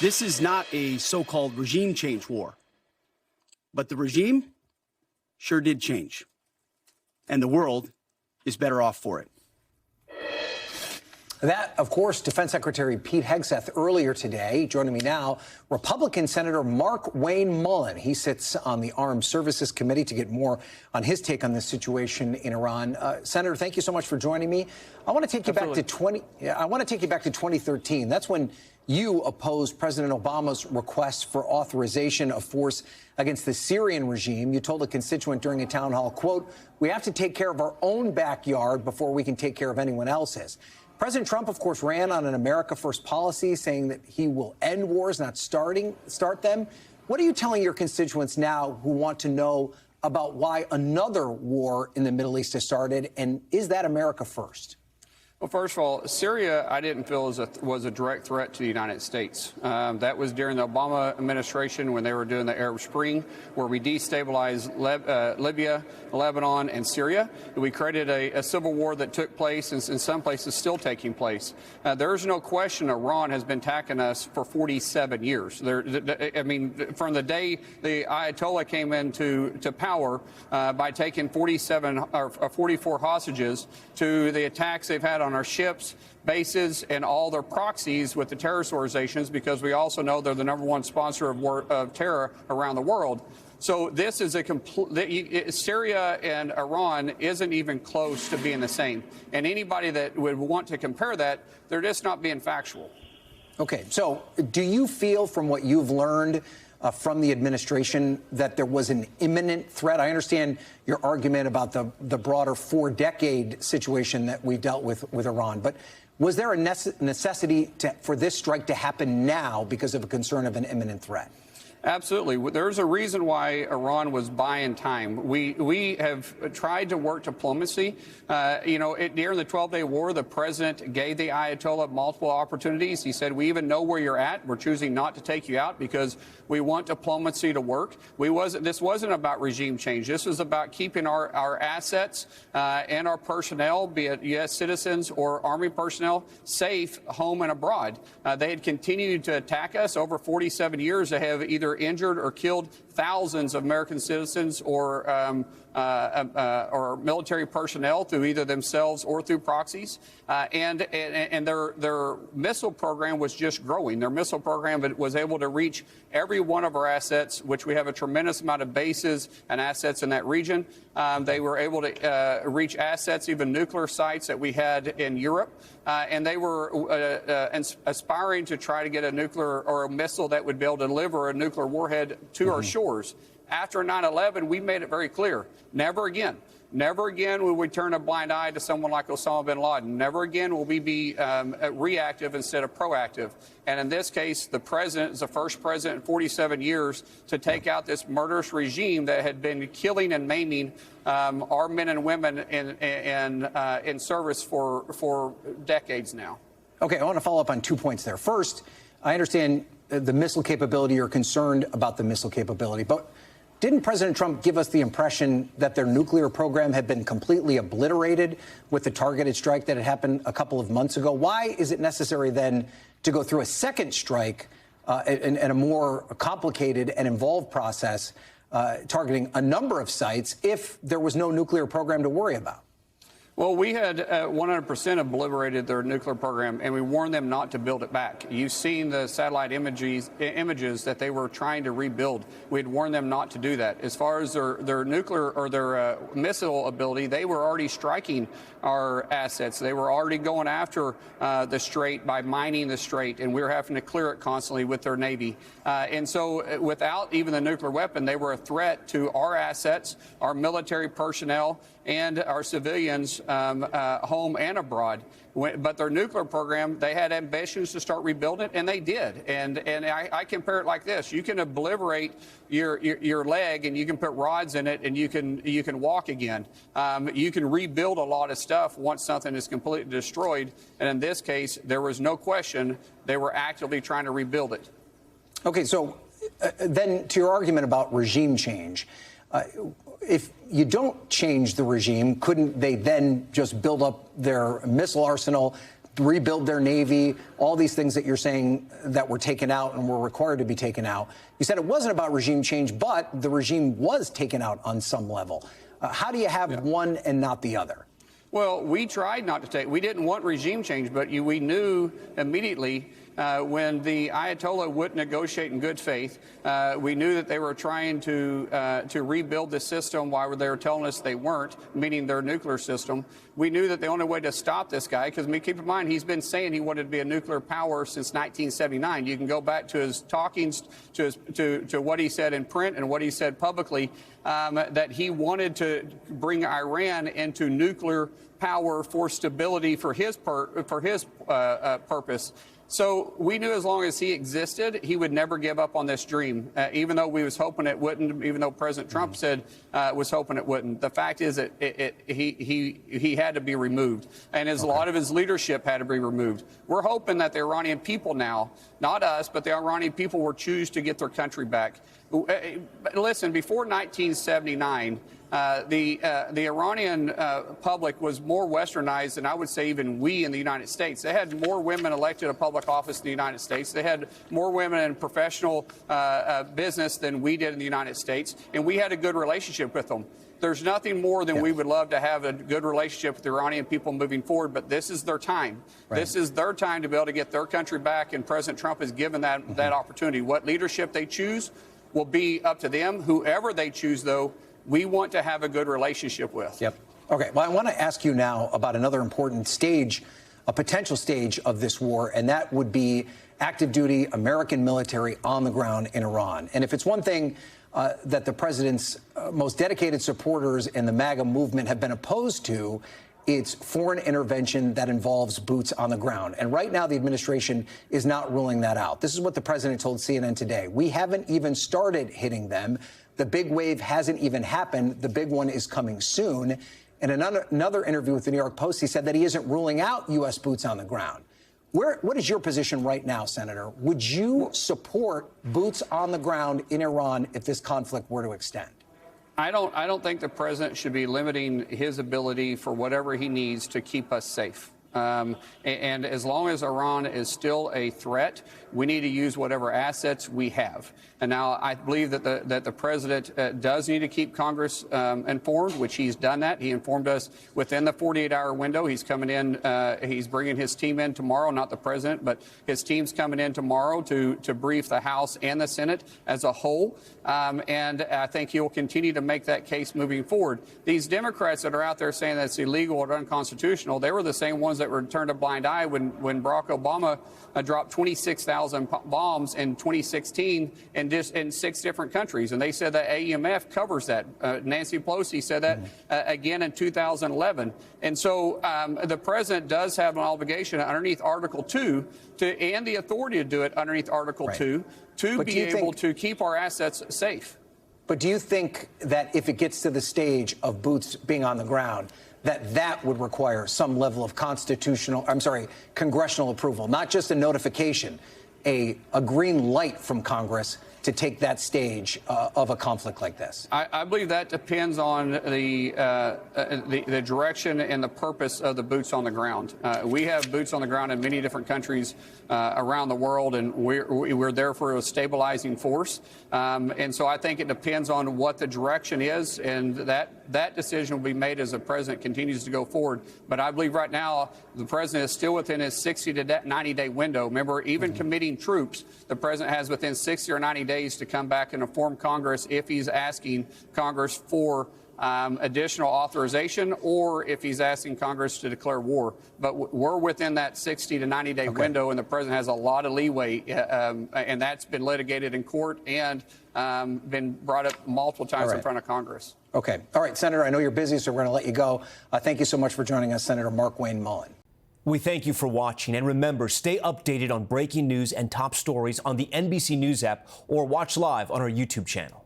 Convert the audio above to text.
This is not a so-called regime change war, but the regime sure did change, and the world is better off for it. That, of course, Defense Secretary Pete Hegseth earlier today. Joining me now, Republican Senator Markwayne Mullin. He sits on the Armed Services Committee to get more on his take on this situation in Iran. Senator, thank you so much for joining me. I want to take you back to 2013. That's when you opposed President Obama's request for authorization of force against the Syrian regime. You told a constituent during a town hall, quote, "We have to take care of our own backyard before we can take care of anyone else's." President Trump, of course, ran on an America First policy, saying that he will end wars, not start them. What are you telling your constituents now who want to know about why another war in the Middle East has started? And is that America First? Well, first of all, Syria, I didn't feel was a direct threat to the United States. That was during the Obama administration when they were doing the Arab Spring, where we destabilized Libya, Lebanon, and Syria. We created a civil war that took place and in some places still taking place. There is no question Iran has been attacking us for 47 years. I mean, from the day the Ayatollah came into power by taking 44 hostages to the attacks they've had on our ships, bases, and all their proxies with the terrorist organizations, because we also know they're the #1 sponsor of terror around the world. So this is a complete. Syria and Iran isn't even close to being the same. And anybody that would want to compare that, they're just not being factual. Okay, so do you feel from what you've learned from the administration that there was an imminent threat? I understand your argument about the broader 4-decade situation that we dealt with Iran, but was there a necessity for this strike to happen now because of a concern of an imminent threat? Absolutely. There's a reason why Iran was buying time. We have tried to work diplomacy. During the 12-day war, the president gave the Ayatollah multiple opportunities. He said, "We even know where you're at. We're choosing not to take you out because we want diplomacy to work." This wasn't about regime change. This was about keeping our assets and our personnel, be it U.S. citizens or Army personnel, safe home and abroad. They had continued to attack us over 47 years. They have either injured or killed thousands of American citizens or military personnel through either themselves or through proxies. And their missile program was just growing. Their missile program was able to reach every one of our assets, which we have a tremendous amount of bases and assets in that region. They were able to reach assets, even nuclear sites that we had in Europe. And they were aspiring to try to get a nuclear or a missile that would be able to deliver a nuclear warhead to our shores. After 9/11, we made it very clear, never again. Never again will we turn a blind eye to someone like Osama bin Laden. Never again will we be reactive instead of proactive. And in this case, the president is the first president in 47 years to take out this murderous regime that had been killing and maiming our men and women in service for decades now. Okay, I want to follow up on 2 points there. First, I understand the missile capability. You're concerned about the missile capability, but didn't President Trump give us the impression that their nuclear program had been completely obliterated with the targeted strike that had happened a couple of months ago? Why is it necessary then to go through a second strike and a more complicated and involved process targeting a number of sites if there was no nuclear program to worry about? Well, we had 100% obliterated their nuclear program, and we warned them not to build it back. You've seen the satellite images that they were trying to rebuild. We had warned them not to do that. As far as their nuclear or their missile ability, they were already striking our assets. They were already going after the Strait by mining the Strait, and we were having to clear it constantly with their Navy. And so without even the nuclear weapon, they were a threat to our assets, our military personnel, and our civilians home and abroad. But their nuclear program, they had ambitions to start rebuilding it, and they did. And I compare it like this: you can obliterate your leg, and you can put rods in it, and you can walk again. You can rebuild a lot of stuff once something is completely destroyed. And in this case, there was no question they were actively trying to rebuild it. Okay, so then to your argument about regime change. If you don't change the regime, couldn't they then just build up their missile arsenal, rebuild their Navy, all these things that you're saying that were taken out and were required to be taken out. You said it wasn't about regime change, but the regime was taken out on some level. How do you have one and not the other? Well, we tried not to take, we didn't want regime change, but we knew immediately when the Ayatollah wouldn't negotiate in good faith, we knew that they were trying to rebuild the system while they were telling us they weren't, meaning their nuclear system. We knew that the only way to stop this guy, because keep in mind, he's been saying he wanted to be a nuclear power since 1979. You can go back to his talkings, to what he said in print and what he said publicly, that he wanted to bring Iran into nuclear power for stability for his purpose. So we knew as long as he existed, he would never give up on this dream, even though we was hoping it wouldn't, even though President Trump said was hoping it wouldn't. The fact is that he had to be removed, and a lot of his leadership had to be removed. We're hoping that the Iranian people now, not us, but the Iranian people will choose to get their country back. Listen, before 1979, the Iranian public was more westernized than I would say even we in the United States. They had more women elected to public office in the United States. They had more women in professional business than we did in the United States, and we had a good relationship with them. There's nothing more than we would love to have a good relationship with the Iranian people moving forward, but this is their time. Right. This is their time to be able to get their country back, and President Trump has given that opportunity. What leadership they choose will be up to them. Whoever they choose, though, we want to have a good relationship with. Yep. Okay. Well, I want to ask you now about another important stage, a potential stage of this war, and that would be active duty American military on the ground in Iran. And if it's one thing that the president's most dedicated supporters in the MAGA movement have been opposed to, it's foreign intervention that involves boots on the ground. And right now, the administration is not ruling that out. This is what the president told CNN today. We haven't even started hitting them. The big wave hasn't even happened. The big one is coming soon. In another interview with the New York Post, he said that he isn't ruling out U.S. boots on the ground. What is your position right now, Senator? Would you support boots on the ground in Iran if this conflict were to extend? I don't think the president should be limiting his ability for whatever he needs to keep us safe. And as long as Iran is still a threat, we need to use whatever assets we have. And now I believe that the president does need to keep Congress informed, which he's done that. He informed us within the 48-hour window. He's coming in. He's bringing his team in tomorrow, not the president, but his team's coming in tomorrow to brief the House and the Senate as a whole. And I think he will continue to make that case moving forward. These Democrats that are out there saying that's illegal or unconstitutional, they were the same ones that were turned a blind eye when Barack Obama dropped 26,000 bombs in 2016 in 6 different countries. And they said that AEMF covers that. Nancy Pelosi said that again in 2011. And so the president does have an obligation underneath Article 2 and the authority to do it underneath Article 2 to be able to keep our assets safe. But do you think that if it gets to the stage of boots being on the ground, that would require some level of congressional approval, not just a notification, a green light from Congress to take that stage of a conflict like this? I believe that depends on the direction and the purpose of the boots on the ground. We have boots on the ground in many different countries around the world, and we're there for a stabilizing force. And so I think it depends on what the direction is, and that decision will be made as the president continues to go forward. But I believe right now the president is still within his 60 to 90-day window. Remember, even committing troops, the president has within 60 or 90 days to come back and inform Congress if he's asking Congress for additional authorization or if he's asking Congress to declare war. But we're within that 60 to 90-day window, and the president has a lot of leeway, and that's been litigated in court and been brought up multiple times in front of Congress. Okay. All right, Senator, I know you're busy, so we're going to let you go. Thank you so much for joining us, Senator Markwayne Mullin. We thank you for watching, and remember, stay updated on breaking news and top stories on the NBC News app or watch live on our YouTube channel.